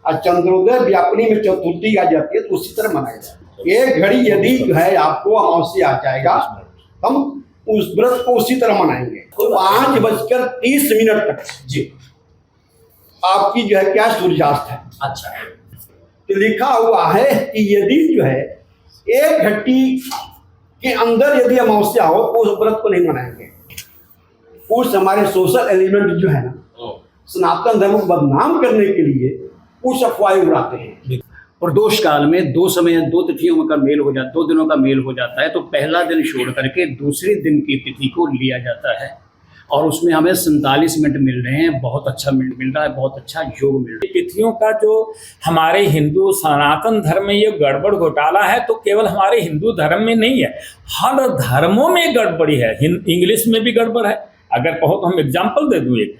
और चंद्रोदय व्यापनी में चतुर्थी आ जाती है तो उसी तरह मनाया जाता है। एक घड़ी यदि जो है आपको अमावस्या आ जाएगा हम उस व्रत को उसी तरह मनाएंगे। 5:30 तक जी आपकी जो है क्या सूर्यास्त है। अच्छा तो लिखा हुआ है कि यदि जो है 1 घंटी के अंदर यदि अमावस्या हो तो उस व्रत को नहीं मनाएंगे। उस हमारे सोशल एलिमेंट जो है ना सनातन धर्म को बदनाम करने के लिए उस अफवाहें उड़ाते हैं। प्रदोष काल में 2 समय 2 तिथियों का मेल हो जाता, 2 दिनों का मेल हो जाता है, तो पहला दिन छोड़ करके दूसरे दिन की तिथि को लिया जाता है और उसमें हमें 47 मिनट मिल रहे हैं। बहुत अच्छा मिनट मिल रहा है, बहुत अच्छा योग मिल रहा है। तिथियों का जो हमारे हिंदू सनातन धर्म में ये गड़बड़ घोटाला है तो केवल हमारे हिंदू धर्म में नहीं है, हर धर्मों में गड़बड़ी है। इंग्लिश में भी गड़बड़ है, अगर कहो तो हम एग्जाम्पल दे दूँ, एक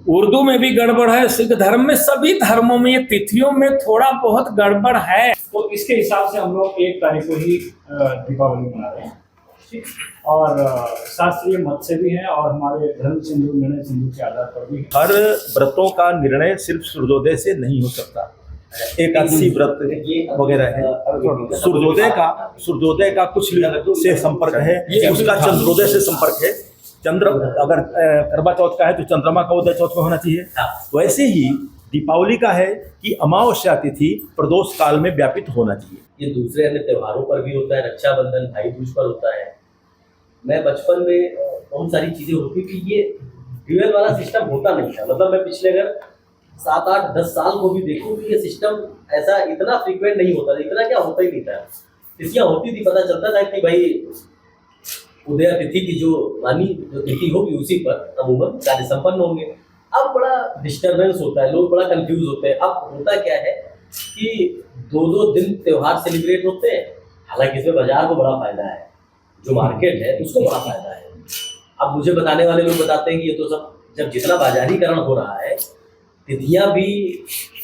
उर्दू में भी गड़बड़ है, सिख धर्म में, सभी धर्मों में ये तिथियों में थोड़ा बहुत गड़बड़ है। तो इसके हिसाब से हम लोग 1 तारीख को ही दीपावली मना रहे हैं और शास्त्रीय मत से भी है और हमारे धर्म सिंधु निर्णय सिंधु के आधार पर भी। हर व्रतों का निर्णय सिर्फ सूर्योदय से नहीं हो सकता। एकादशी व्रत वगैरह है, सूर्योदय का कुछ से संपर्क है, उसका चंद्रोदय से संपर्क है। चंद्र अगर करवा चौथ का है तो चंद्रमा का उदय चौथ में होना चाहिए। वैसे ही दीपावली का है कि अमावस्या तिथि प्रदोष काल में व्यापित होना चाहिए। ये दूसरे अन्य त्योहारों पर भी होता है, रक्षाबंधन भाई दूज पर होता है। मैं बचपन में बहुत सारी चीजें होती थी, ये ड्यूअल वाला सिस्टम होता नहीं था। मतलब मैं पिछले अगर 7, 8, 10 साल को भी देखूं तो ये सिस्टम ऐसा इतना फ्रीक्वेंट नहीं होता, इतना क्या होता ही नहीं था। तिथियां होती थी, पता चलता था कि भाई उदय तिथि की जो मानी जो तिथि होगी उसी पर अमूमन कार्य संपन्न होंगे। अब बड़ा डिस्टर्बेंस होता है, लोग बड़ा कंफ्यूज होते हैं। अब होता क्या है कि 2-2 दिन त्योहार सेलिब्रेट होते हैं, हालांकि इसमें बाजार को बड़ा फायदा है, जो मार्केट है उसको बड़ा फायदा है। अब मुझे बताने वाले लोग बताते हैं कि ये तो सब जब जितना बाजारीकरण हो रहा है, तिथियां भी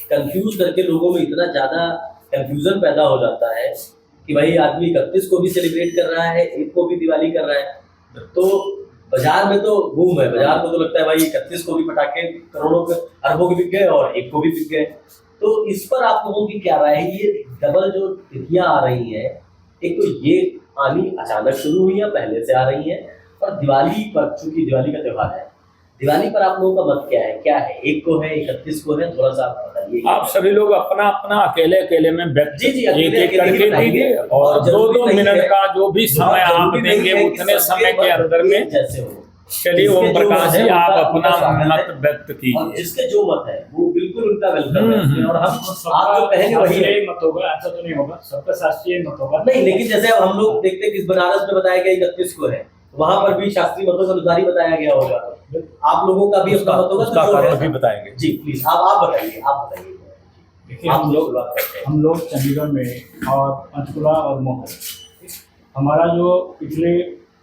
कंफ्यूज करके लोगों में इतना ज्यादा कंफ्यूजन पैदा हो जाता है कि भाई आदमी 31 को भी सेलिब्रेट कर रहा है, 1 को भी दिवाली कर रहा है। तो बाजार में तो बूम है, बाजार को तो लगता है भाई 31 को भी पटाखे करोड़ों के अरबों के बिक गए और 1 को भी बिक गए। तो इस पर आप लोगों की क्या राय है? ये डबल जो तिथियां आ रही हैं, एक तो ये आनी अचानक शुरू हुई है, पहले से आ रही है, और दिवाली पर, चूंकि दिवाली का त्योहार है, दिवाली पर आप लोगों का मत क्या है? क्या है, 1 को है, 31 को है, थोड़ा सा आप बताइए। आप सभी लोग अपना अपना अकेले में व्यक्त जी एक करके दीजिए और 2-2 मिनट का जो भी समय आप देंगे उतने समय के अंदर में जैसे हो। चलिए ओम प्रकाश जी आप अपना मत व्यक्त कीजिए। जिसके जो मत है वो बिल्कुल उनका वेलकम है और हम आप जो कहेंगे वही है। मत होगा, ऐसा तो नहीं होगा, सबका शास्त्रीय मत होगा। नहीं, लेकिन जैसे अब हम लोग देखते हैं कि बनारस में बताया गया 31 को है, वहां पर भी शास्त्रीय मतों के अनुसार ही बताया गया होगा। आप लोगों का भी अपना मत होगा, उसका कारण भी बताएंगे। जी प्लीज आप बताइए, आप बताइए। देखिए हम लोग चंडीगढ़ में और पंचकुला और मोहन, हमारा जो पिछले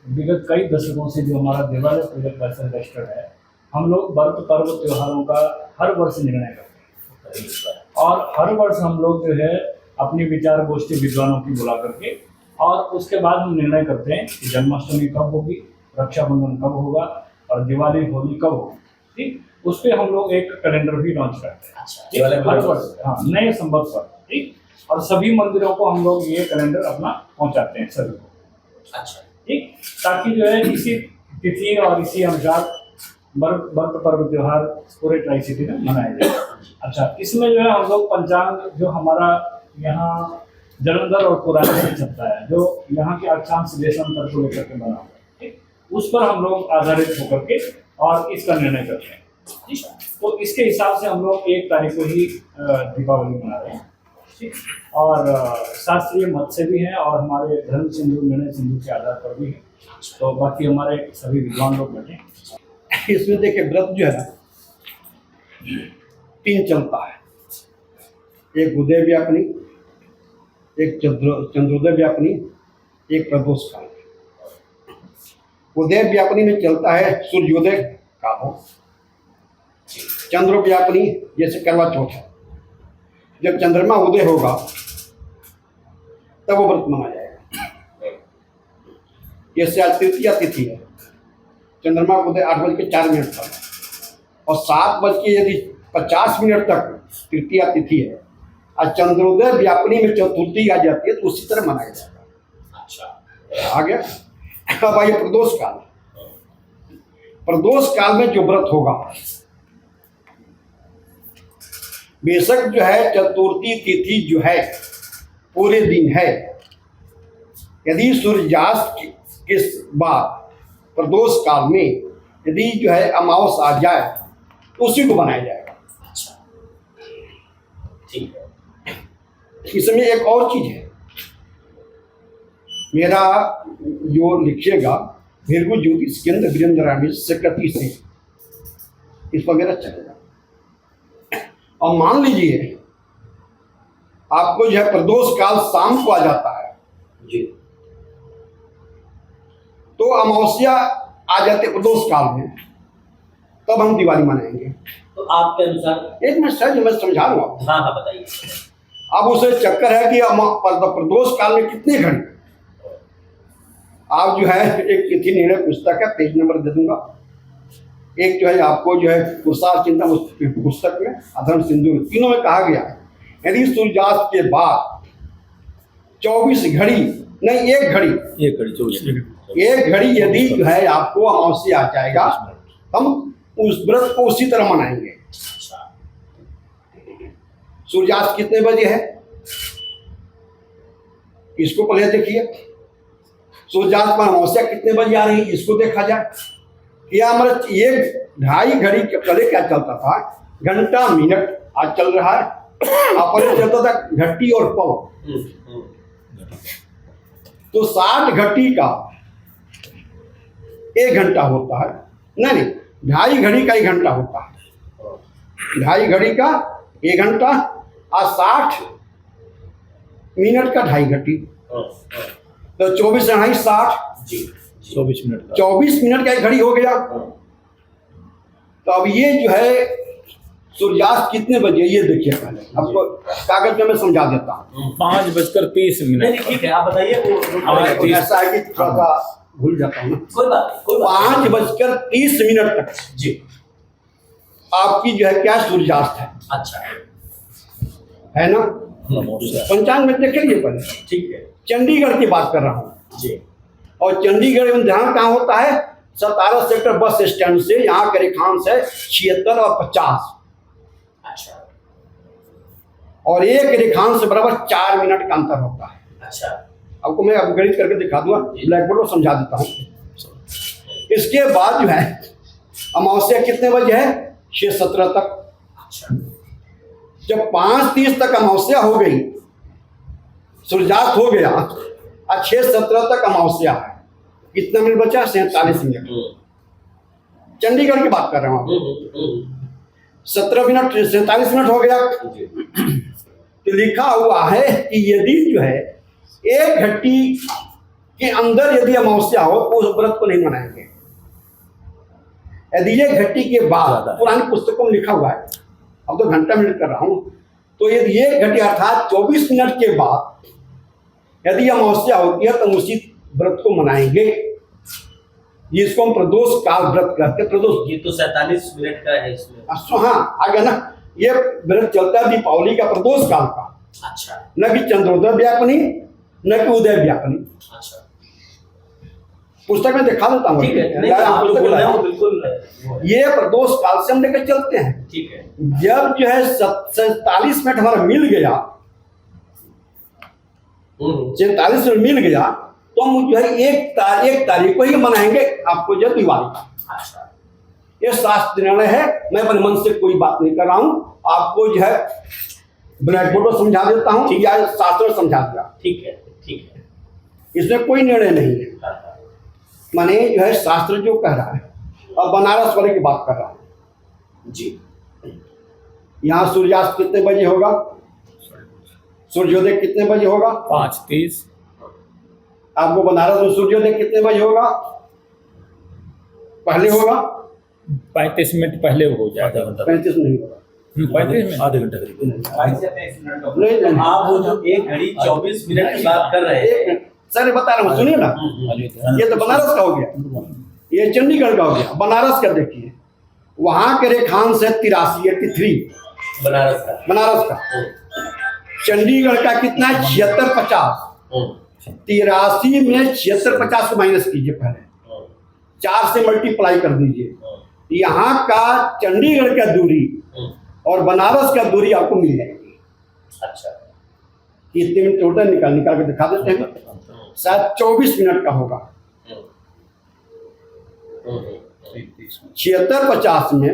विगत कई दशकों से जो हमारा देवालय पूजक कल्चर रजिस्टर है, हम लोग व्रत पर्व त्योहारों का हर वर्ष निर्णय करते हैं और हर वर्ष हम लोग जो है अपनी विचार गोष्ठी विद्वानों की बुला करके और उसके बाद हम निर्णय करते हैं कि जन्माष्टमी कब होगी, रक्षाबंधन कब होगा और दिवाली होली कब होगी। ठीक, उस पर हम लोग एक कैलेंडर भी लॉन्च करते हैं हर वर्ष, हाँ, नए संवत पर। ठीक, और सभी मंदिरों को हम लोग ये कैलेंडर अपना पहुंचाते हैं सभी को। अच्छा, ठीक, ताकि जो है इसी तिथि और इसी अनुसार व्रत पर्व त्योहार पूरे ट्राई सिटी में मनाए जाए। अच्छा, इसमें जो है हम लोग पंचांग जो हमारा यहाँ जलंधर और पुराने से चलता है, जो यहाँ के अक्षांश देशांतर को लेकर के बना हुआ है, ठीक, उस पर हम लोग आधारित होकर के और इसका निर्णय करते हैं। ठीक, तो इसके हिसाब से हम लोग 1 तारीख को ही दीपावली मना रहे हैं। ठीक, और शास्त्रीय मत से भी है और हमारे धर्म सिंधु निर्णय सिंधु के आधार पर भी है। तो बाकी हमारे सभी विद्वान लोग बैठे। इसमें देखिए व्रत जो है ना 3 चलता है, एक उदय व्यापनी, एक चंद्रोदय व्यापनी, एक प्रदोष काल। उदय व्यापनी में चलता है सूर्योदय का हो, चंद्र व्यापनी जैसे करवा चौथ है, जब चंद्रमा उदय होगा तब वो व्रत मनाया जाएगा। जैसे आज तृतीया तिथि है, चंद्रमा उदय 8:04 पर और 7:25 50 मिनट तक तृतीया तिथि है, और चंद्रोदय व्यापनी में चतुर्थी आ जाती है, तो उसी तरह मनाया जाएगा। अच्छा, आ गया। अब आइए प्रदोष काल। प्रदोष काल में जो व्रत होगा, बेशक जो है चतुर्थी तिथि जो है पूरे दिन है, यदि सूर्यास्त के बाद प्रदोष काल में यदि जो है अमावस आ जाए तो उसी को बनाया जाएगा। अच्छा, ठीक है। इसमें एक और चीज है, मेरा जो लिखिएगा भृगु ज्योतिष केंद्र वीरेंद्र रामी सेक्रेटरी से इस वगैरह चलेगा। और मान लीजिए आपको जो है प्रदोष काल शाम को आ जाता है, जी, तो अमावस्या आ जाते प्रदोष काल में, तब हम दिवाली मनाएंगे। तो आपके अनुसार, एक मिनट सर, मैं समझा रहा हूँ आपको। हाँ हाँ बताइए। अब उसे चक्कर है कि प्रदोष काल में कितने घड़ी, आप जो है एक तिथि निर्णय पुस्तक है, पेज नंबर दे दूंगा, एक जो है आपको जो है पुरुषार्थ चिंतन उस पुस्तक में, अधर्म सिंधु, तीनों में कहा गया है यदि सूर्यास्त के बाद 24 घड़ी नहीं, एक घड़ी, एक घड़ी यदि जो है आपको अमावस्या आ जाएगा, हम उस व्रत को उसी तरह मनाएंगे। सूर्यास्त कितने बजे है, इसको पहले देखिए। सूर्यास्त पर अमावस्या कितने बजे आ रही है, इसको देखा जाए। क्या हमारा 1-2.5 घड़ी के पहले क्या चलता था, घंटा मिनट, आज चल रहा है, पहले चलता था घट्टी और पौ। तो 60 घटी का 1 घंटा होता है, नहीं 2.5 घड़ी का 1 घंटा होता है, 2.5 घड़ी का 1 घंटा और 60 मिनट का 2.5 घटी, तो 24 2.5 60, 24 मिनट का 1 घड़ी हो गया। तो अब ये जो है सूर्यास्त कितने बजे, ये देखिए पहले, आपको कागज में मैं समझा देता हूँ। 5:30 ठीक है, आप बताइए। ऐसा है कि थोड़ा सा भूल जाता हूँ ना, कोई बात नहीं, कोई बात 5:30 तक जी, आपकी जो है क्या सूर्यास्त है, अच्छा, है ना। पंचांग में देख लीजिए पहले। ठीक है, चंडीगढ़ की बात कर रहा हूँ जी, और चंडीगढ़ में ध्यान कहाँ होता है, 17 सेक्टर बस स्टैंड से यहाँ के रेखांश है 76 और 50, अच्छा, और एक रेखांश से बराबर 4 मिनट का अंतर होता है। अच्छा, आपको मैं अपग्रेड करके दिखा दूंगा, ब्लैक बोर्ड में समझा देता हूँ। इसके बाद जो है अमावस्या कितने बजे है, 6:17 तक। अच्छा, जब 5:30 तक अमावस्या हो गई, सूर्यास्त हो गया, और 6:17 तक अमावस्या है, कितना मिनट बचा, 47 मिनट। चंडीगढ़ की बात कर रहा हूँ। 17 मिनट 47 मिनट हो गया, तो लिखा हुआ है कि यदि जो है 1 घंटी के अंदर यदि अमावस्या हो तो उस व्रत को नहीं मनाएंगे। यदि 1 घंटी के बाद, पुरानी पुस्तकों में लिखा हुआ है, अब तो घंटा मिनट कर रहा हूं, तो यदि 1 घंटी अर्थात 24 मिनट के बाद यदि अमावस्या होती है तो उसी व्रत को मनाएंगे, जिसको हम प्रदोष काल व्रत कहते हैं। प्रदोष, ये तो 47 मिनट का है इसमें। हाँ आ गया ना, ये व्रत चलता है दीपावली का, प्रदोष काल का, अच्छा, न कि चंद्रोदय व्यापनी न कि उदय व्यापनी। अच्छा, पुस्तक में दिखा देता हूँ, ठीक है, नहीं, आप जो बोल रहे हो बिल्कुल, ये प्रदोष काल से हम लेकर चलते हैं। ठीक है, जब जो है 47 मिनट हमारा मिल गया, 47 मिनट मिल गया, तो हम जो है 1 तारीख को ही मनाएंगे आपको जो दिवाली का। अच्छा, ये शास्त्र निर्णय है, मैं अपने मन से कोई बात नहीं कर रहा हूँ, आपको जो है ब्लैक बोर्ड पर समझा देता हूँ या शास्त्र समझा दिया, ठीक है, ठीक है, इसमें कोई निर्णय नहीं है। माने जो है शास्त्र जो कह रहा है, अब बनारस वाले की बात कर रहा है जी। यहाँ सूर्यास्त कितने बजे होगा, सूर्योदय कितने बजे होगा, 5:30। आपको बनारस में सूर्योदय कितने बजे होगा, पहले होगा 35 मिनट पहले हो जाएगा, 35 नहीं होगा, 35 मिनट, आधे घंटे करीब। नहीं आप वो जो 1 घड़ी 24 मिनट की बात कर रहे हैं, सर बता रहा हूँ, सुनिए ना, ये तो बनारस का हो गया, ये चंडीगढ़ का हो गया, बनारस का देखिए वहाँ के रेखांश है 83 83 बनारस का। बनारस का। चंडीगढ़ का कितना है 76 50। 83 में 76 50 को माइनस कीजिए, पहले 4 से मल्टीप्लाई कर दीजिए। यहाँ का चंडीगढ़ का दूरी और बनारस का दूरी आपको मिल जाएगी। अच्छा, इतने में टोटल निकाल के दिखा देते हैं, शायद 24 मिनट का होगा। 76 50 में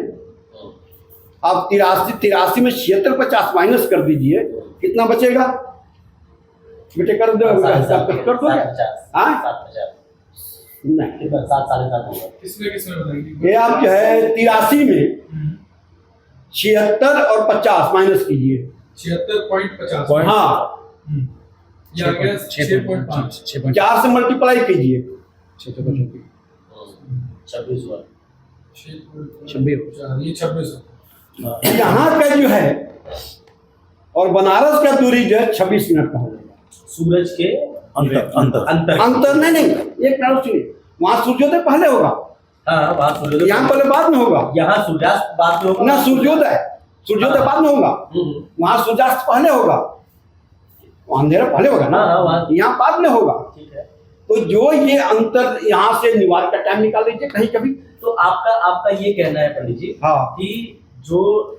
आप 83 में 76 50 माइनस कर दीजिए, कितना बचेगा बेटे? कर दो, कर दो हाँ नहीं, 7-7.5 किसमें बताइए। ये आप जो है 83 में 76 और 50 माइनस कीजिए। 76.50। हाँ, ये आ गया 6.5। 4 से मल्टीप्लाई कीजिए, 26 हुआ। 6.4, ये 26 है। यहाँ का जो है और बनारस का दूरी जो है 26 मिनट का हो जाएगा। सूरज के अंतर अंतर नहीं, एक मिनट सुनिए, वहाँ सूर्योदय पहले होगा, हाँ, वहाँ सूर्योदय, यहाँ पहले बाद में होगा। यहाँ सूर्यास्त बाद में होगा ना, सूर्योदय बाद में होगा, वहाँ सूर्यास्त पहले होगा, वहाँ अंधेरा पहले होगा ना, यहाँ बाद में होगा। ठीक है। तो जो ये अंतर यहाँ से निवार का टाइम निकाल लीजिए कहीं कभी। तो आपका ये कहना है पंडित जी हाँ कि जो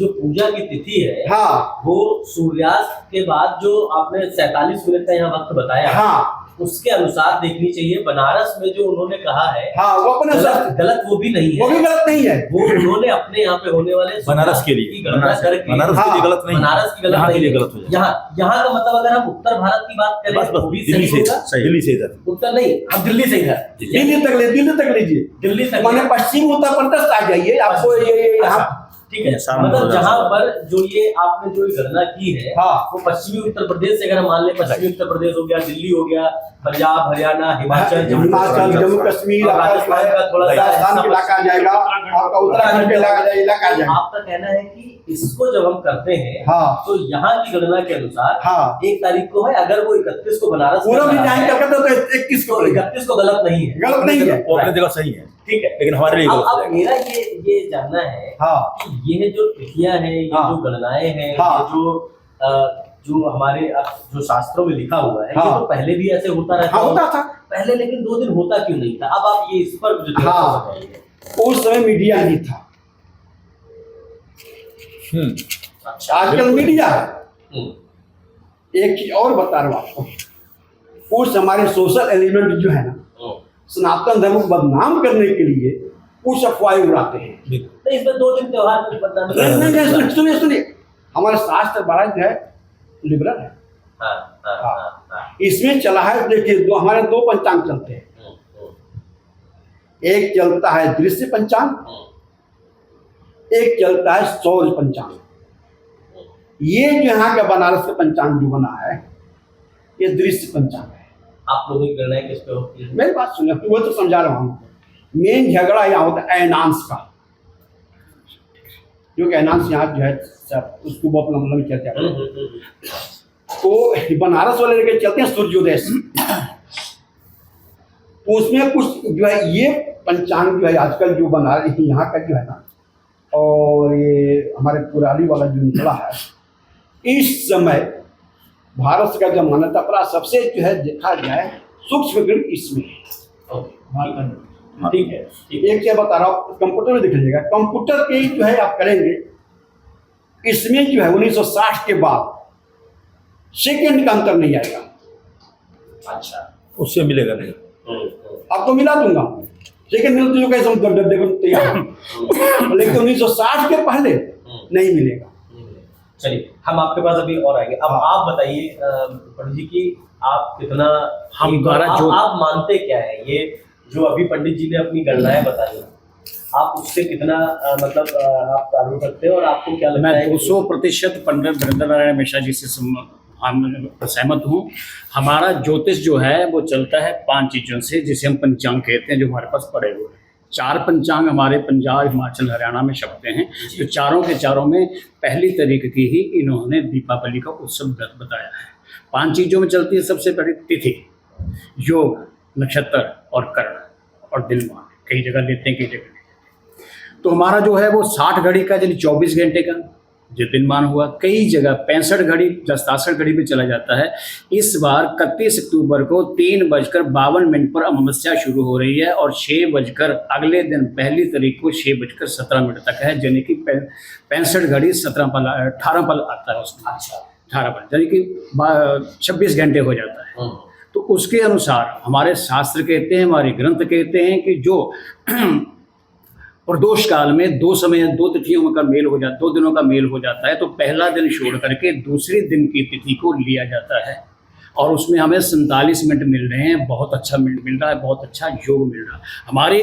पूजा की तिथि है, हाँ वो सूर्यास्त के बाद जो आपने 47 मिनट का यहाँ वक्त बताया, हाँ उसके अनुसार देखनी चाहिए। बनारस में जो उन्होंने कहा है, हाँ वो अपने गलत वो भी नहीं है, वो भी गलत नहीं है। वो उन्होंने अपने यहाँ पे होने वाले बनारस के लिए, बनारस के लिए गलत नहीं, बनारस की गलत यहाँ के लिए नहीं, गलत हो जाए। यहाँ का मतलब अगर हम उत्तर भारत की बात करें बस तो भी दिल्ली सही से, होगा। दिल्ली से इधर, उत्तर नहीं, हम दिल्ली से इधर, दिल्ली तक लीजिए, दिल्ली तक माने पश्चिम उत्तर प्रदेश आ जाइए, आपको ये यहाँ ठीक है। सामने मतलब हो जहाँ जाता पर जो ये आपने जो गणना की है, हाँ वो पश्चिमी उत्तर प्रदेश से, अगर हम मान लें पश्चिमी उत्तर प्रदेश हो गया, दिल्ली हो गया, पंजाब, हरियाणा, हिमाचल, जम्मू कश्मीर, राजस्थान का थोड़ा सा राजस्थान का इलाका आ जाएगा, आपका उत्तराखंड का इलाका आ जाएगा। आपका कहना है कि इसको जब हम करते हैं, हाँ तो यहाँ की गणना के अनुसार हाँ 1 तारीख को है, अगर वो 31 को बनारस पूरा भी में जाएंगे कलकत्ता तो 21 को तो 31 को गलत नहीं है, गलत नहीं है। वो अपनी जगह सही है, ठीक है। लेकिन हमारे लिए गलत हो अब जाएगा। मेरा ये जानना है हाँ कि ये जो तिथियां हैं, ये हाँ। जो गणनाएं हैं, हाँ। ये जो हमारे जो शास्त्रों में लिखा हुआ है, ये हाँ। तो पहले भी ऐसे होता रहता हाँ होता था पहले, लेकिन 2 दिन होता क्यों नहीं था? अब आप ये इस पर मुझे हाँ। बताइए। उस समय मीडिया नहीं था, अच्छा, आजकल मीडिया है। हम्म, एक चीज और बता रहा हूँ आपको, उस हमारे सोशल एलिमेंट जो है ना, सनातन धर्म को बदनाम करने के लिए कुछ अफवाहें उड़ाते हैं। तो इसमें 2 दिन त्योहार कुछ बदनामी नहीं, सुनिए, हमारे शास्त्र बड़ा जो है लिबरल है। हाँ। इसमें चला है, देखिए हमारे 2 पंचांग चलते हैं, एक चलता है दृश्य पंचांग, एक चलता है सौर पंचांग। ये जो यहाँ का बनारस का पंचांग जो बना है, ये दृश्य पंचांग है। आप लोगों की गणनाएं किस पे होती है? मेरी बात सुनिए, वो तो समझा रहा हूँ। मेन झगड़ा यहाँ होता है अयनांश का, जो कि अयनांश यहाँ जो है उसको बहुत लंबी चर्चा है। तो बनारस वाले लेके चलते हैं सूर्योदय से, तो उसमें कुछ जो है ये पंचांग जो है आजकल जो बना रहे यहाँ का जो है ना, और ये हमारे पुरानी वाला जो निकला है, इस समय भारत का जो मान्यता पड़ा सबसे जो है देखा जाए सूक्ष्म ग्रह इसमें है। ठीक है, एक चीज बता रहा हूँ, कंप्यूटर में देख लीजिएगा, कंप्यूटर के जो है आप करेंगे, इसमें जो है 1960 के बाद सेकंड का अंतर नहीं आएगा। अच्छा, उससे मिलेगा नहीं। आपको मिला दूंगा, सेकंड मिल तो कैसे देखो तैयार, लेकिन 1960 के पहले नहीं मिलेगा। चलिए हम आपके पास अभी और आएंगे। अब आप बताइए पंडित जी की आप कितना हम द्वारा जो आप मानते क्या है, ये जो अभी पंडित जी ने अपनी गणनाएं बताई, आप उससे कितना मतलब आप ताल्लुक रखते हैं, और आपको क्या लगता मैं है? 200% पंडित वीरेंद्र नारायण मिश्रा जी से सहमत हूँ। हमारा ज्योतिष जो है वो चलता है 5 चीज़ों से, जिसे हम पंचांग कहते हैं, जो हमारे पास पड़े हुए हैं। 4 पंचांग हमारे पंजाब, हिमाचल, हरियाणा में छपते हैं। तो चारों के चारों में पहली तारीख की ही इन्होंने दीपावली का उत्सव बताया है। 5 चीज़ों में चलती है। सबसे पहले तिथि, योग, नक्षत्र और कर्ण और दिनमान, कई जगह लेते हैं, कई जगह नहीं। तो हमारा जो है वो 60 घड़ी का यानी 24 घंटे का जो दिनमान हुआ, कई जगह 65 घड़ी 67 घड़ी में चला जाता है। इस बार 31 अक्टूबर को 3:52 पर अमावस्या शुरू हो रही है और 6 बजकर अगले दिन पहली तारीख को 6:17 तक है, यानी कि 65 घड़ी 18 पल आता है उसमें। अच्छा 18 पल यानी कि 26 घंटे हो जाता है। तो उसके अनुसार हमारे शास्त्र कहते हैं, हमारे ग्रंथ कहते हैं कि जो प्रदोष काल में 2 तिथियों का मेल हो जाता, 2 दिनों का मेल हो जाता है, तो पहला दिन छोड़ करके दूसरे दिन की तिथि को लिया जाता है और उसमें हमें 47 मिनट मिल रहे हैं। बहुत अच्छा मिल रहा है, बहुत अच्छा योग मिल रहा है। हमारे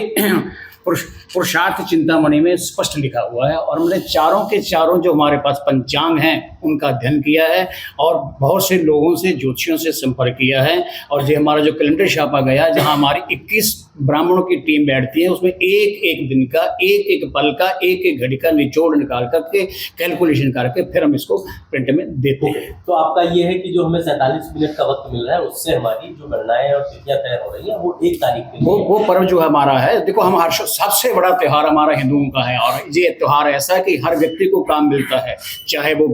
पुरुषार्थ चिंतामणि में स्पष्ट लिखा हुआ है और हमने चारों के चारों जो हमारे पास पंचांग हैं उनका अध्ययन किया है और बहुत से लोगों से, ज्योतिषियों से संपर्क किया है। और जो हमारा जो कैलेंडर छापा गया, जहां हमारी 21 ब्राह्मणों की टीम बैठती है, उसमें एक दिन का, एक पल का, एक घड़ी का निचोड़ निकाल करके कैलकुलेशन करके फिर हम इसको प्रिंट में देते हैं। तो आपका ये है कि जो हमें 47 मिनट का वक्त मिल रहा है, उससे हमारी जो गणनाएं और तिथियां तय हो रही है वो 1 तारीख के लिए वो पर्व जो हमारा है, देखो हम सबसे बड़ा त्यौहार हमारा हिंदुओं का है और ये त्यौहार ऐसा है कि हर व्यक्ति को काम मिलता है, चाहे वो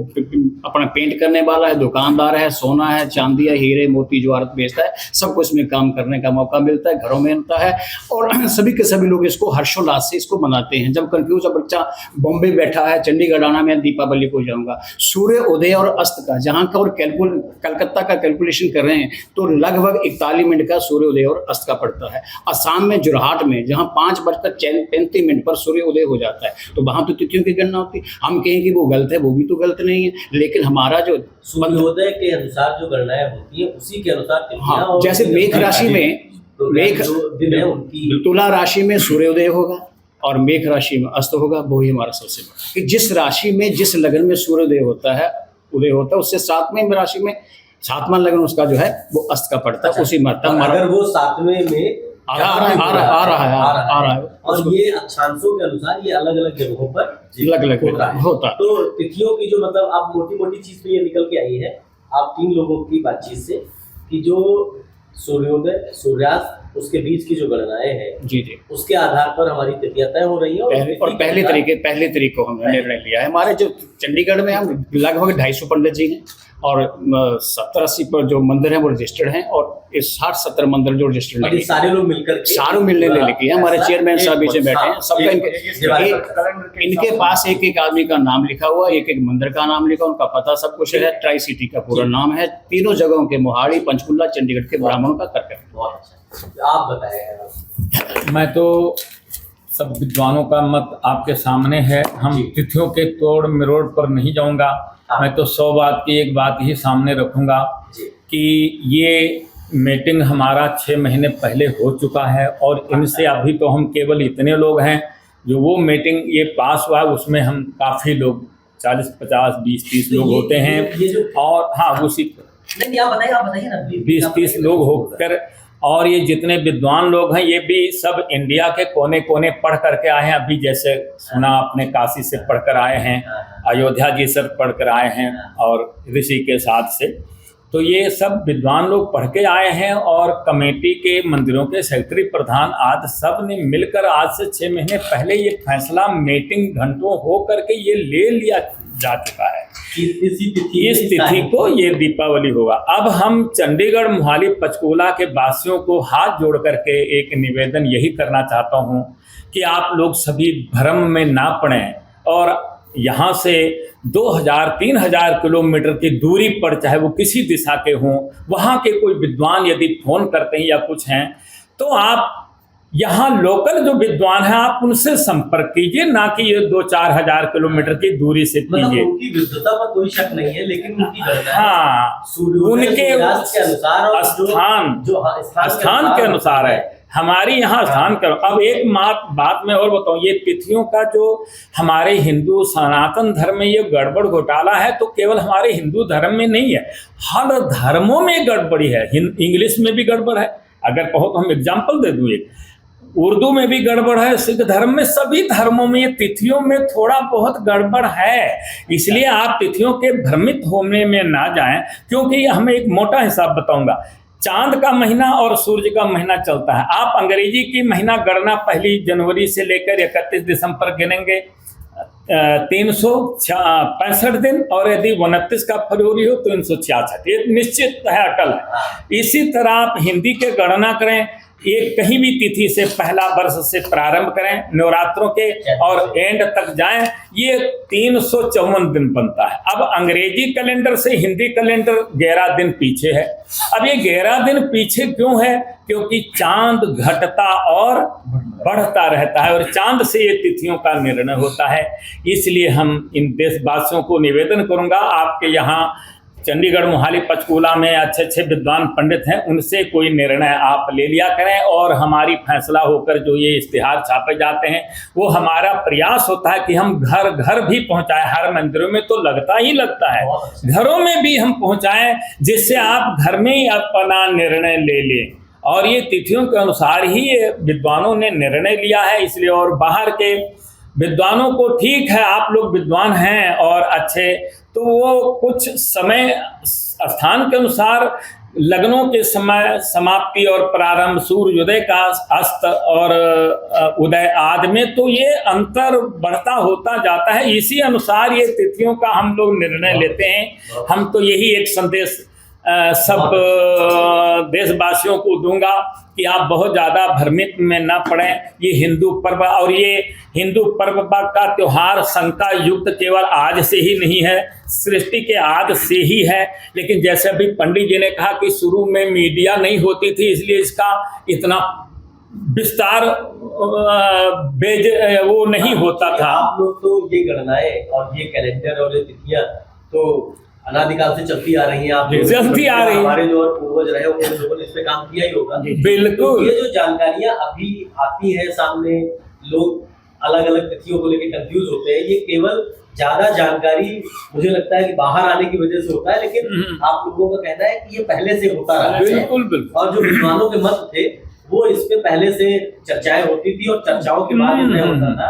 अपना पेंट करने वाला है, दुकानदार है, सोना है, चांदी है, हीरे मोती जवाहरात बेचता है, सबको इसमें काम करने का मौका मिलता है, घरों में मिलता है और सभी के सभी लोग इसको हर्षोल्लास से इसको मनाते हैं। जब कंफ्यूज बच्चा बॉम्बे बैठा है, चंडीगढ़ आना, मैं दीपावली को जाऊंगा, सूर्य उदय और अस्त का जहाँ का और कलकत्ता का कैलकुलेशन कर रहे हैं तो लगभग 41 मिनट का सूर्य उदय और अस्त का पड़ता है। असम में जोरहाट में जहाँ 5:35 पर सूर्य उदय हो जाता है, तो वहां तो तिथियों की गणना होती है। हम कहें कि वो गलत है, वो भी तो गलत नहीं है, लेकिन हमारा जो सूर्योदय के अनुसार जो गणनाएं होती है उसी के अनुसार तिथियां। हाँ, और जैसे मेघ राशि में दिन है उनकी, तुला राशि में सूर्योदय होगा और मेघ राशि में अस्त होगा, वही हमारा सबसे बड़ा कि जिस राशि में जिस लगन में सूर्योदय होता है, उदय होता है, उससे 7वें राशि में 7वां लगन उसका जो है वो अस्त का पड़ता है। उसी मात्रा अगर वो 7वें में आ रहा है और ये अक्षांशों के अनुसार ये अलग अलग जगहों पर अलग होता है। तो तिथियों की जो मतलब आप मोटी चीज तो ये निकल के आई है आप 3 लोगों की बातचीत से कि जो सूर्योदय सूर्यास्त उसके बीच की जो गणनाएं हैं जी उसके आधार पर हमारी तिथियां तय हो रही है। और पहले तरीके को हमने निर्णय लिया है। हमारे जो चंडीगढ़ में हम लगभग 250 पंडित जी हैं और 70-80 पर जो मंदिर हैं वो रजिस्टर्ड हैं और इस 60-70 मंदिर जो रजिस्टर्ड हैं, सारे लोग मिलकर सारे मिलने लेके हमारे चेयरमैन साहब पीछे बैठे हैं, सबका इनके पास एक आदमी का नाम लिखा हुआ, एक मंदिर का नाम लिखा, उनका पता सब कुछ है, ट्राई सिटी का पूरा नाम है, तीनों जगहों के, मोहाली, पंचकुला, चंडीगढ़ के ब्राह्मणों का करके। आप बताएं। मैं तो सब विद्वानों का मत आपके सामने है, हम तिथियों के तोड़ मरोड़ पर नहीं जाऊंगा। मैं तो 100 बात की एक बात ही सामने रखूंगा कि ये मीटिंग हमारा 6 महीने पहले हो चुका है और इनसे अभी तो हम केवल इतने लोग हैं जो वो मीटिंग ये पास हुआ, उसमें हम काफ़ी लोग 40, 50, 20, 30 लोग होते हैं और हाँ उसी 20-30 लोग होकर, और ये जितने विद्वान लोग हैं ये भी सब इंडिया के कोने कोने पढ़ करके आए हैं। अभी जैसे सुना आपने काशी से पढ़कर आए हैं, अयोध्या जी से पढ़कर आए हैं और ऋषिकेश से, तो ये सब विद्वान लोग पढ़ के आए हैं और कमेटी के मंदिरों के सेक्रेटरी प्रधान आदि सब ने मिलकर आज से 6 महीने पहले ये फैसला मीटिंग घंटों हो करके ये ले लिया जा चुका है इस तिथि को ये दीपावली होगा। अब हम चंडीगढ़, मोहाली, पंचकुला के वासियों को हाथ जोड़ करके एक निवेदन यही करना चाहता हूँ कि आप लोग सभी भ्रम में ना पड़ें और यहाँ से 2000-3000 किलोमीटर की दूरी पर, चाहे वो किसी दिशा के हों, वहाँ के कोई विद्वान यदि फोन करते हैं या कुछ हैं तो आप यहाँ लोकल जो विद्वान हैं आप उनसे संपर्क कीजिए, ना कि ये 2-4 हजार किलोमीटर की दूरी से कीजिए। उनकी विद्वता पर कोई शक नहीं है, लेकिन उनकी हाँ उनके स्थान के अनुसार है, हमारी यहाँ स्थान कर। अब एक बात मैं और बताऊँ, ये तिथियों का जो हमारे हिंदू सनातन धर्म में ये गड़बड़ घोटाला है तो केवल हमारे हिंदू धर्म में नहीं है, हर धर्मों में गड़बड़ी है। इंग्लिश में भी गड़बड़ है, अगर कहो तो हम एग्जाम्पल दे दूँ, एक उर्दू में भी गड़बड़ है, सिख धर्म में, सभी धर्मों में ये तिथियों में थोड़ा बहुत गड़बड़ है। इसलिए आप तिथियों के भ्रमित होने में ना जाएं, क्योंकि हमें एक मोटा हिसाब बताऊंगा चांद का महीना और सूर्य का महीना चलता है। आप अंग्रेजी की महीना गणना 1 जनवरी से लेकर 31 दिसंबर गिनेंगे 365 दिन, और यदि 29 का फरवरी हो तो 366। ये निश्चित है, अटल है। इसी तरह आप हिंदी के गणना करें, एक कहीं भी तिथि से पहला वर्ष से प्रारंभ करें नवरात्रों के और एंड तक जाएं, ये 354 दिन बनता है। अब अंग्रेजी कैलेंडर से हिंदी कैलेंडर 11 दिन पीछे है। अब ये 11 दिन पीछे क्यों है? क्योंकि चांद घटता और बढ़ता रहता है और चांद से ये तिथियों का निर्णय होता है। इसलिए हम इन देशवासियों को निवेदन करूंगा, आपके यहाँ चंडीगढ़, मोहाली, पंचकूला में अच्छे अच्छे विद्वान पंडित हैं, उनसे कोई निर्णय आप ले लिया करें। और हमारी फैसला होकर जो ये इश्तिहार छापे जाते हैं, वो हमारा प्रयास होता है कि हम घर घर भी पहुंचाएं। हर मंदिरों में तो लगता ही लगता है, घरों में भी हम पहुंचाएं, जिससे आप घर में ही अपना निर्णय ले लें। और ये तिथियों के अनुसार ही ये विद्वानों ने निर्णय लिया है, इसलिए। और बाहर के विद्वानों को, ठीक है आप लोग विद्वान हैं और अच्छे, तो वो कुछ समय स्थान के अनुसार लग्नों के समय समाप्ति और प्रारंभ, सूर्योदय का अस्त और उदय आदि में तो ये अंतर बढ़ता होता जाता है। इसी अनुसार ये तिथियों का हम लोग निर्णय लेते हैं। हम तो यही एक संदेश सब देशवासियों को दूंगा कि आप बहुत ज़्यादा भ्रमित में न पड़ें। ये हिंदू पर्व, और ये हिंदू पर्व का त्यौहार शंका युक्त केवल आज से ही नहीं है, सृष्टि के आदि से ही है। लेकिन जैसे अभी पंडित जी ने कहा कि शुरू में मीडिया नहीं होती थी, इसलिए इसका इतना विस्तार वो नहीं होता था। आप लोग तो ये गणनाएं और ये कैलेंडर और ये तिथियां तो अनादिकाल से चलती आ रही हैं। आप चलती आ रही है। हमारे जो और पूर्वज रहे उन लोगों ने इस पे काम किया ही होगा। बिल्कुल। तो ये जो जानकारियां अभी आती हैं सामने, लोग अलग अलग तिथियों को लेकर कंफ्यूज होते हैं, ये केवल ज्यादा जानकारी मुझे लगता है कि बाहर आने की वजह से होता है। लेकिन आप लोगों का कहना है कि ये पहले से होता रहा है। बिल्कुल बिल्कुल। और जो विद्वानों के मत थे वो इस पे पहले से चर्चाएं होती थी, और चर्चाओं के बाद निर्णय होता था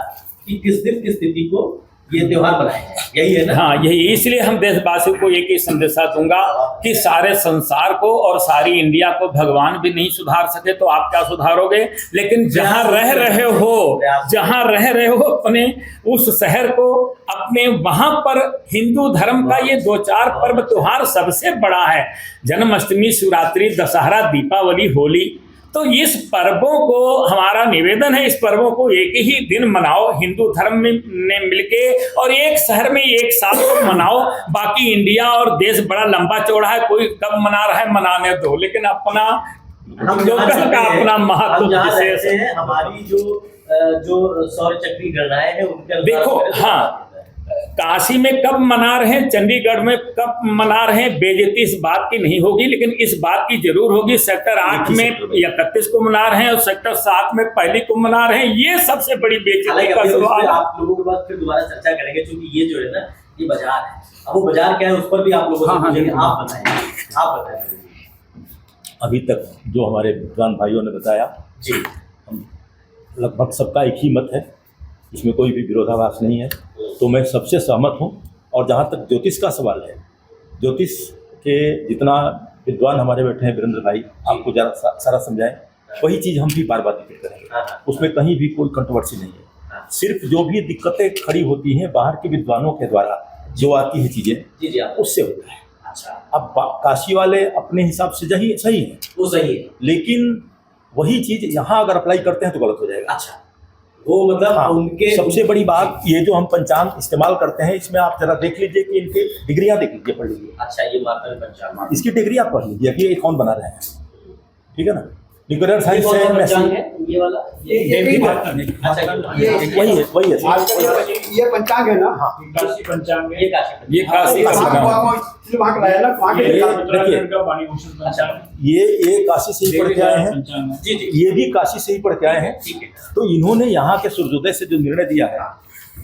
कि किस दिन किस तिथि को ये त्योहार बनाया जाए। यही है ना? हाँ, यही। इसलिए हम देशवासियों को एक ही संदेशा दूंगा कि सारे संसार को और सारी इंडिया को भगवान भी नहीं सुधार सके तो आप क्या सुधारोगे। लेकिन जहाँ रह रहे हो अपने उस शहर को, अपने वहां पर हिंदू धर्म का ये 2-4 पर्व त्योहार सबसे बड़ा है। जन्माष्टमी, शिवरात्रि, दशहरा, दीपावली, होली। तो इस पर्वों को, हमारा निवेदन है, इस पर्वों को एक ही दिन मनाओ, हिंदू धर्म में मिलके, और एक शहर में एक साथ को मनाओ। बाकी इंडिया और देश बड़ा लंबा चौड़ा है, कोई कब मना रहा है मनाने दो, लेकिन अपना लोकल का अपना महत्व विशेष है। हमारी जो सौर चक्री गणनाएं हैं उनके देखो, हाँ, काशी में कब मना रहे हैं, चंडीगढ़ में कब मना रहे हैं, बेइज्जती इस बात की नहीं होगी, लेकिन इस बात की जरूर होगी सेक्टर 8 में 31 को मना रहे हैं और सेक्टर 7 में 1 को मना रहे हैं। ये सबसे बड़ी बेइज्जती का सवाल। आप लोगों के पास फिर दोबारा चर्चा करेंगे, क्योंकि ये जो है ना, ये बाजार है। अब वो बाजार क्या है उस पर भी आप लोगों से पूछेंगे। आप बताएं। अभी तक जो हमारे विद्वान भाइयों ने बताया जी, हम लगभग सबका एक ही मत है, इसमें कोई भी विरोधाभास नहीं है, तो मैं सबसे सहमत हूँ। और जहाँ तक ज्योतिष का सवाल है, ज्योतिष के जितना विद्वान हमारे बैठे हैं वीरेंद्र भाई, आपको ज़रा सारा समझाएं, वही चीज़ हम भी बार बार जिक्र करेंगे, उसमें कहीं भी कोई कंट्रोवर्सी नहीं है। सिर्फ जो भी दिक्कतें खड़ी होती हैं बाहर के विद्वानों के द्वारा जो आती है चीज़ें, उससे होता है। अच्छा, अब काशी वाले अपने हिसाब से सही है, वो सही है, लेकिन वही चीज़ यहाँ अगर अप्लाई करते हैं तो गलत हो जाएगा। अच्छा, वो मतलब हाँ, उनके सबसे बड़ी बात ये जो हम पंचांग इस्तेमाल करते हैं, इसमें आप जरा देख लीजिए कि इनके डिग्रियां देख लीजिए, पढ़ लीजिए। अच्छा, ये मार्कर पंचांग, इसकी डिग्री आप पढ़ लीजिए कि ये कौन बना रहे हैं, ठीक है ना। न्यूक्लियर साइंस कौन सा पंचांग है, है ये वाला? ये अच्छा, वही है। ये पंचांग है ना। हाँ, काशी पंचांग है। ये काशी ये काशी वहाँ का लाया ना, वहाँ के देखिए, वाणी भूषण पंचांग है। ये काशी से ही पढ़ के आए हैं, पंचांग है। जी जी, ये भी काशी से ही पढ़ के आए हैं। ठीक है। तो इन्होंने यहाँ के सूर्योदय से जो निर्णय दिया है,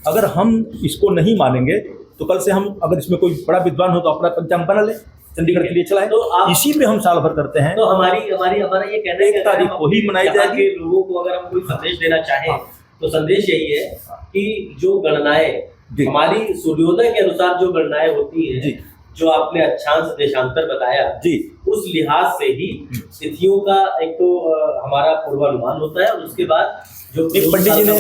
अगर हम इसको नहीं मानेंगे तो कल से हम, अगर इसमें कोई बड़ा विद्वान हो तो अपना पंचांग बना ले, चंडीगढ़ के लिए चलाए। तो आप इसी पे हम साल भर करते हैं। तो हमारा ये कहना है कि 1 तारीख को ही मनाई यहाँ जाएगी। के लोगों को अगर हम कोई संदेश देना चाहें तो संदेश यही है कि जो गणनाएं हमारी सूर्योदय के अनुसार जो गणनाएं होती है, जो आपने अक्षांश देशांतर बताया, जी, उस लिहाज से ही तिथियों का एक तो हमारा पूर्वानुमान होता है और उसके बाद जो पंडित जी ने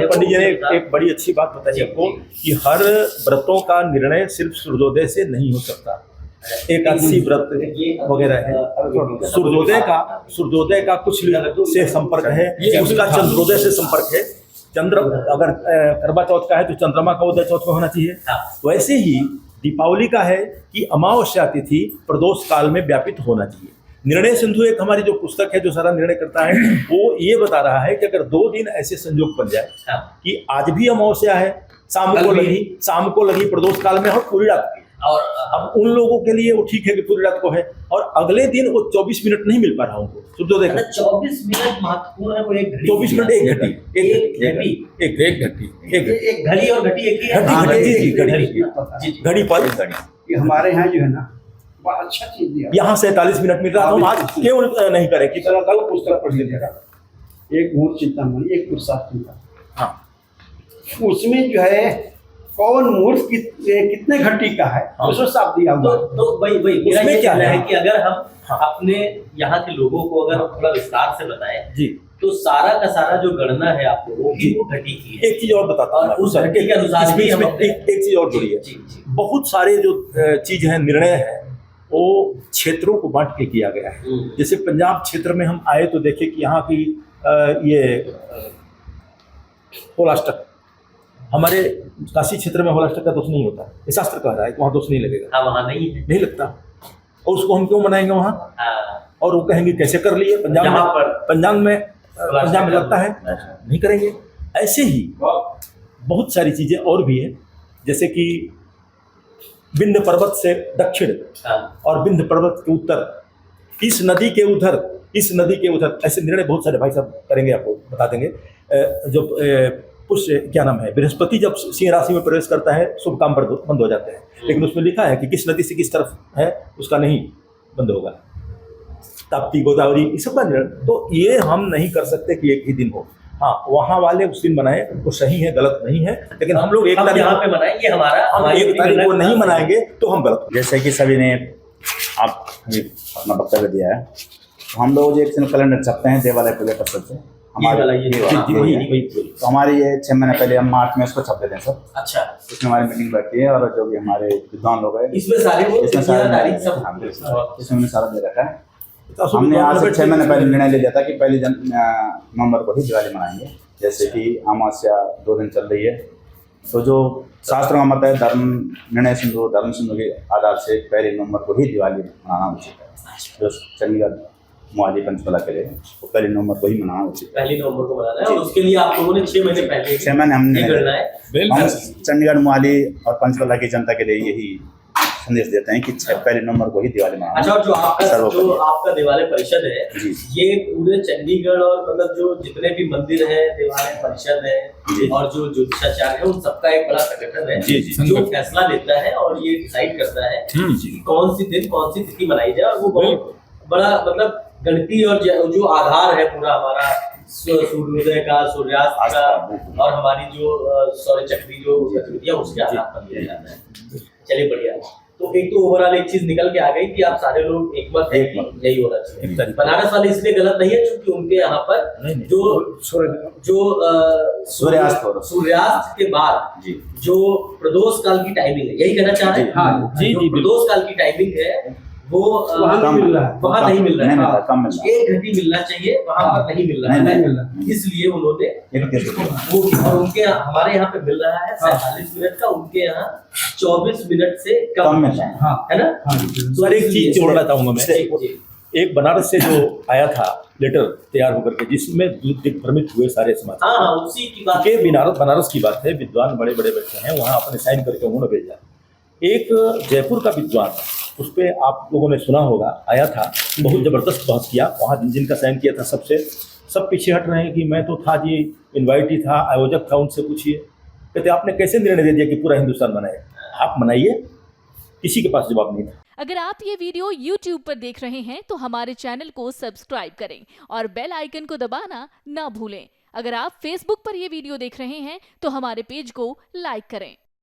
पंडित जी ने एक बड़ी अच्छी बात बताई जी, आपको जी। कि हर व्रतों का निर्णय सिर्फ सूर्योदय से नहीं हो सकता। एकादशी व्रत वगैरह है, सूर्योदय का कुछ से संपर्क है, उसका चंद्रोदय से संपर्क है। चंद्र अगर करवा चौथ का है तो चंद्रमा का उदय चौथ में होना चाहिए। वैसे ही दीपावली का है कि अमावस्या तिथि प्रदोष काल में व्यापित होना चाहिए। निर्णय सिंधु एक हमारी जो पुस्तक है जो सारा निर्णय करता है, वो ये बता रहा है कि अगर 2 दिन ऐसे संयोग बन जाए कि आज भी अमावस्या है, शाम को लगी प्रदोष काल में और पूरी रात की, और अब उन लोगों के लिए वो ठीक है कि पूरी रात को है, और अगले दिन वो 24 मिनट नहीं मिल पा रहा उनको सूर्योदय का। 24 मिनट महत्वपूर्ण है, वो एक घड़ी 24 मिनट एक घटी एक घड़ी और घटी एक ही है। घड़ी पर ये हमारे यहाँ जो है ना बड़ा अच्छा चीज दिया। यहाँ 47 मिनट मिल रहा था, हम आज क्यों नहीं करें कि कल पुस्तक पढ़ लीजिएगा, एक मूर्त चिंतामणि, एक पुरुषार्थ चिंतामणि। हाँ, उसमें जो है कौन मूर्त कितने घंटी का है उसमें साफ दिया हुआ है। तो वही मेरा उसमें ये क्या कहना है है कि अगर हम अपने यहाँ के लोगों को अगर थोड़ा विस्तार से बताएं जी, तो सारा का सारा जो गणना है आप लोगों की वो घटी की है। एक चीज और बताता हूँ, और उस घटी के अनुसार ही हम एक चीज और जुड़ी है। जी। बहुत सारे जो चीज है, निर्णय है, वो क्षेत्रों को बांट के किया गया है। जैसे पंजाब क्षेत्र में हम आए तो देखे कि यहाँ की ये होलाष्टक, हमारे काशी क्षेत्र में होलाष्टक का दोष नहीं होता, ये शास्त्र कह रहा है कि वहाँ दोष नहीं लगेगा। हाँ, वहाँ नहीं लगता, और उसको हम क्यों मनाएंगे वहाँ? और वो कहेंगे कैसे कर लिए, पंजाब में लगता है, नहीं करेंगे। ऐसे ही बहुत सारी चीजें और भी है, जैसे कि विंध्य पर्वत से दक्षिण और विंध्य पर्वत के उत्तर, इस नदी के उधर, ऐसे निर्णय बहुत सारे भाई साहब करेंगे, आपको बता देंगे। जो पुष्य क्या नाम है, बृहस्पति जब सिंह राशि में प्रवेश करता है शुभ काम बंद हो जाते हैं, लेकिन उसमें लिखा है कि किस नदी से किस तरफ है उसका नहीं बंद होगा, ताप्ती गोदावरी, ये सब बन। तो ये हम नहीं कर सकते कि एक ही दिन हो। हाँ, वहाँ वाले उस दिन मनाए, वो सही है, गलत नहीं है, लेकिन हम लोग एक तारीख पे मनाएंगे, हम 1 तारीख को नहीं मनाएंगे तो हम गलत। जैसे कि सभी ने आप अपना वक्तव्य दिया है, तो हम लोग जो एक कैलेंडर छपते हैं देवालय पूजा परिषद से, तो हमारी ये 6 महीने पहले हम मार्च में इसको छप देते हैं सब। अच्छा, इसमें हमारी मीटिंग बैठती है और जो भी हमारे विद्वान लोग हैं इसमें सारे इसमें सारा दे रखा है। हमने आज से 6 महीने पहले निर्णय ले लिया था कि 1 नवंबर को ही दिवाली मनाएंगे। जैसे कि अमावस्या 2 दिन चल रही है, तो जो शास्त्र में मत है धर्म सिंधु के आधार से 1 नवंबर को ही दिवाली मनाना उचित है। जो चंडीगढ़ मुआली पंचकला के लिए वो 1 नवंबर को ही मनाना उचित है। 1 नवंबर को मनाना है, और उसके लिए आप लोगों ने 6 महीने पहले 6 महीने हमने करना है। चंडीगढ़ मुआली और पंचकला की जनता के लिए यही संदेश देते हैं कि 1 नवंबर को ही दिवाली मनाना। अच्छा, और जो आपका देवालय परिषद है, ये पूरे चंडीगढ़ और मतलब जो जितने भी मंदिर है, देवालय परिषद है और जो ज्योतिषाचार्य है, उन सबका एक बड़ा संगठन है जो फैसला लेता है और ये डिसाइड करता है कि कौन सी दिन कौन सी तिथि मनाई जाए। और वो बहुत बड़ा मतलब गणितीय और जो आधार है पूरा हमारा सूर्योदय का, सूर्यास्त का और हमारी जो सौर चक्री जो गतिविधियां उसके आधार पर लिया जाता है। चलिए, बढ़िया। तो एक तो ओवरऑल एक चीज निकल के आ गई कि आप सारे लोग एक मत यही होना चाहिए। बनारस वाले इसलिए गलत नहीं है क्योंकि उनके यहाँ पर जो सूर्यास्त के बाद जो प्रदोष काल की टाइमिंग है, यही कहना चाह रहे हैं। जो प्रदोष काल की टाइमिंग है वो वहाँ नहीं मिल रहा है, कम मिल रहा है। 1 घंटी मिलना चाहिए, वहाँ पर नहीं मिल रहा है, इसलिए उन्होंने वो, और उनके हमारे यहाँ पे मिल रहा है 47 मिनट का, उनके यहाँ 24 मिनट से कम मिल रहा है ना। सर, एक चीज जोड़ना चाहूंगा मैं, एक बनारस से जो आया था लेटर तैयार होकर के, जिसमें दिग्भ्रमित हुए सारे समाज। हाँ, उसी की बात के बनारस की बात है, विद्वान बड़े बड़े बैठे हैं वहाँ, अपने साइन करके उन्होंने भेजा। एक जयपुर का विद्वान, उस पर आप लोगों ने सुना होगा, आया था, बहुत जबरदस्त बहस किया वहाँ, जिनका साइन किया था सबसे, सब पीछे हट रहे हैं कि मैं तो था जी, इनवाइट ही था, आयोजक था, उनसे पूछिए। कहते आपने कैसे निर्णय दे दिया कि पूरा हिंदुस्तान मनाए? आप मनाइए, किसी के पास जवाब नहीं था। अगर आप ये वीडियो YouTube पर देख रहे हैं तो हमारे चैनल को सब्सक्राइब करें और बेल आइकन को दबाना ना भूलें। अगर आप Facebook पर ये वीडियो देख रहे हैं तो हमारे पेज को लाइक करें।